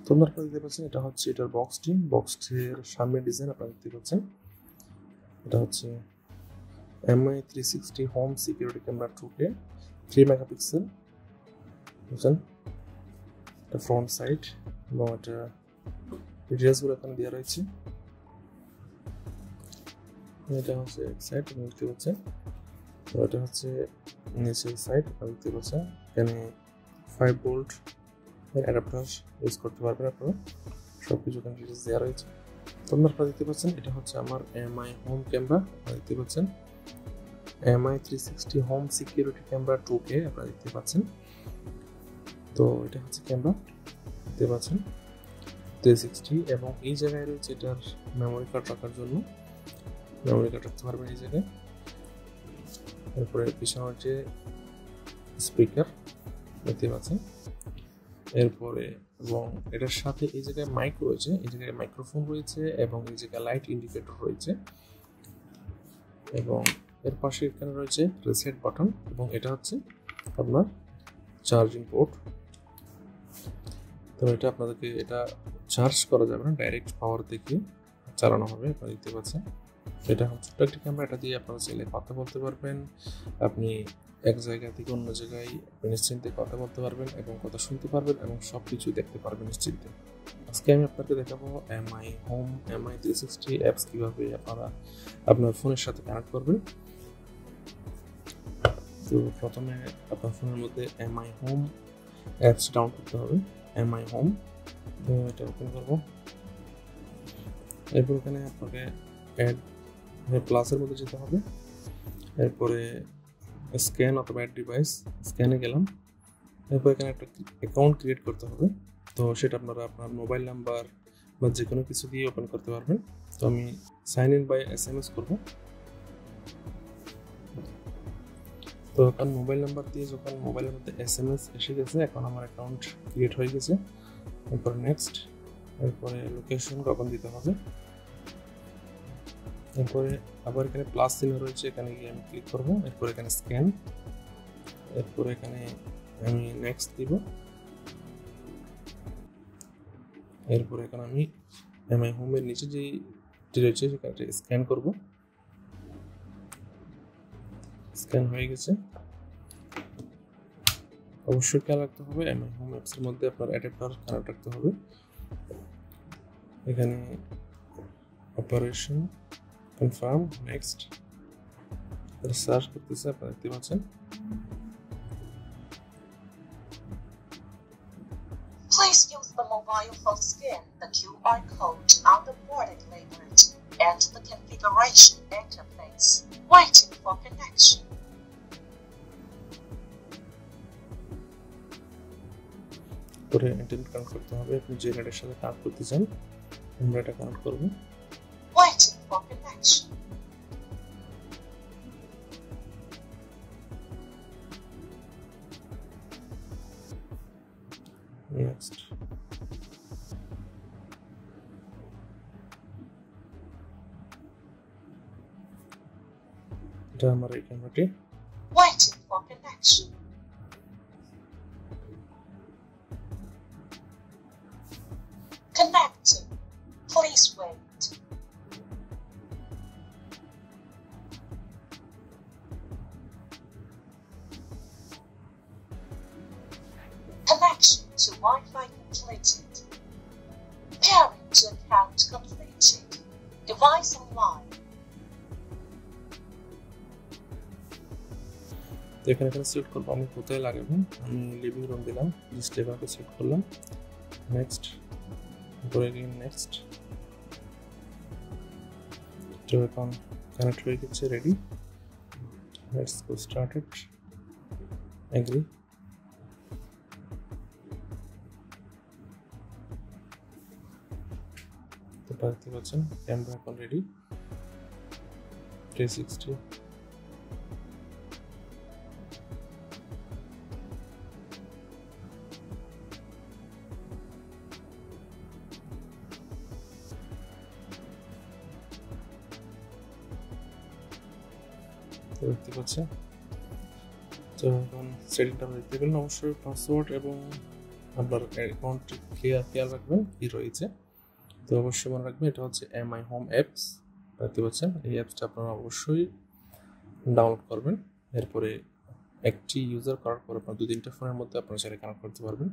তোমরা দেখতে পাচ্ছেন এটা হচ্ছে এটার বক্সটির সামনের ডিজাইন আপনারা দেখতে পাচ্ছেন। এটা হচ্ছে MI 360 home security camera 2K 3 megapixel বুঝছেন। এটা ফ্রন্ট সাইড এবং এটা ডিটেলসগুলো এখানে দেওয়া রয়েছে। এটা হচ্ছে এক সাইড দেখতে পাচ্ছেন, তো এটা হচ্ছে নিচের সাইড দেখতে পাচ্ছেন। এখানে 5 ভোল্ট অ্যাডাপ্টার ইউজ করতে পারবেন আপনারা, সব কিছু এখানে ডিটেলস দেওয়া রয়েছে। তোমরা আপনারা দেখতে পাচ্ছেন এটা হচ্ছে আমার MI হোম ক্যামেরা, আপনারা দেখতে পাচ্ছেন MI 360 home security camera 2K আপনারা দেখতে পাচ্ছেন। তো এটা হচ্ছে ক্যামেরা দেখতে পাচ্ছেন 360, এবং এই জায়গায় রয়েছে এটার মেমোরি কার্ড রাখার জন্য, মেমোরি কার্ড রাখতে পারবেন এই জায়গায়। এরপরে পিছনে হচ্ছে স্পিকার দেখতে পাচ্ছেন। এরপরে এবং এটার সাথে এই জায়গায় মাইক রয়েছে, এই জায়গায় মাইক্রোফোন রয়েছে এবং এই জায়গায় লাইট ইন্ডিকেটর রয়েছে, এবং এর পাশে এখানে রয়েছে রিসেট বাটন, এবং এটা হচ্ছে আপনার চার্জিং পোর্ট। তো এটা আপনাদেরকে এটা চার্জ করা যাবে না, ডাইরেক্ট পাওয়ার থেকে চালানো হবে আপনারা দেখতে পাচ্ছেন। এটা হচ্ছে ছোট্ট একটি ক্যামেরা, এটা দিয়ে আপনারা চাইলে কথা বলতে পারবেন, আপনি এক জায়গা থেকে অন্য জায়গায় নিশ্চিন্তে কথা বলতে পারবেন এবং কথা শুনতে পারবেন এবং সব কিছু দেখতে পারবেন নিশ্চিন্তে। আজকে আমি আপনাকে দেখাবো MI হোম MI 360 অ্যাপস কীভাবে আপনারা আপনার ফোনের সাথে কানেক্ট করবেন। তো প্রথমে আপনার ফোনের মধ্যে MI হোম অ্যাপস ডাউনলোড করতে হবে, MI হোম। তো এটা ওপেন করবো, এরপর এখানে আপনাকে অ্যাড প্লাসের মধ্যে যেতে হবে, এরপরে স্ক্যান অথবা অ্যাড ডিভাইস, স্ক্যানে গেলাম। এরপর এখানে একটা অ্যাকাউন্ট ক্রিয়েট করতে হবে, তো সেটা আপনারা আপনার মোবাইল নাম্বার বা যে কোনো কিছু দিয়ে ওপেন করতে পারবেন। তো আমি সাইন ইন বাই SMS করবো। তো এখন মোবাইল নাম্বার দিয়ে যখন মোবাইলের মধ্যে SMS এসে গেছে, এখন আমার অ্যাকাউন্ট ক্রিয়েট হয়ে গেছে। এরপর নেক্সট, এরপরে লোকেশন কখন দিতে হবে, এরপরে আবার এখানে প্লাস চিহ্ন রয়েছে, এখানে গিয়ে আমি ক্লিক করবো। এরপর এখানে স্ক্যান, এরপরে এখানে আমি নেক্সট দিব, এরপরে এখানে আমি MI হোমের নিচে যেটি রয়েছে সেখানে স্ক্যান করব। স্ক্যান হয়ে গেছে। অবশ্যই খেয়াল রাখতে হবে MI হোম অ্যাপসের মধ্যে আপনার অ্যাডাপ্টার কানেক্ট রাখতে হবে। এখানে অপারেশন কনফার্ম, নেক্সট, সার্চ করতেছে আপনারা দেখতে পাচ্ছেন। Please use the mobile phone scan the QR code on the boarded label and the configuration interface. Waiting for connection. পরে ইন্টারনেট কানেক্ট করতে হবে, আপনি যে নেটের সাথে কানেক্ট করতে চান আমরা এটা কানেক্ট করব। Waiting for connection. নেক্সট, এটা আমার এই ক্যামেরাটি। Waiting for connection. Connecting. Please wait. Connection to Wi-Fi completed. Pairing to account completed. Device online. এখানে সিলেক্ট করবো আমি কোথায় লাগাবো, আমি লিভিং রুম দিলাম, জাস্ট এভাবে সিলেক্ট করলাম। নেক্সট, পরে গিয়ে নেক্সট, তো এখন কানেক্ট হয়ে গেছে, ready. Let's go started, agree. তো দেখতে পাচ্ছেন ক্যামেরা এখন রেডি 360। দেখতে পাচ্ছেন। তো এখন সেটিংটা দেখতে পেলেন, অবশ্যই পাসওয়ার্ড এবং আপনার অ্যাকাউন্টটি খেয়াল রাখবেন কি রয়েছে। তো অবশ্যই মনে রাখবেন এটা হচ্ছে এমআই হোম অ্যাপস, দেখতে পাচ্ছেন। এই অ্যাপসটা আপনারা অবশ্যই ডাউনলোড করবেন। এরপরে একটি ইউজার করার পর আপনার 2-3টা ফোনের মধ্যে আপনারা সেটা কানেক্ট করতে পারবেন।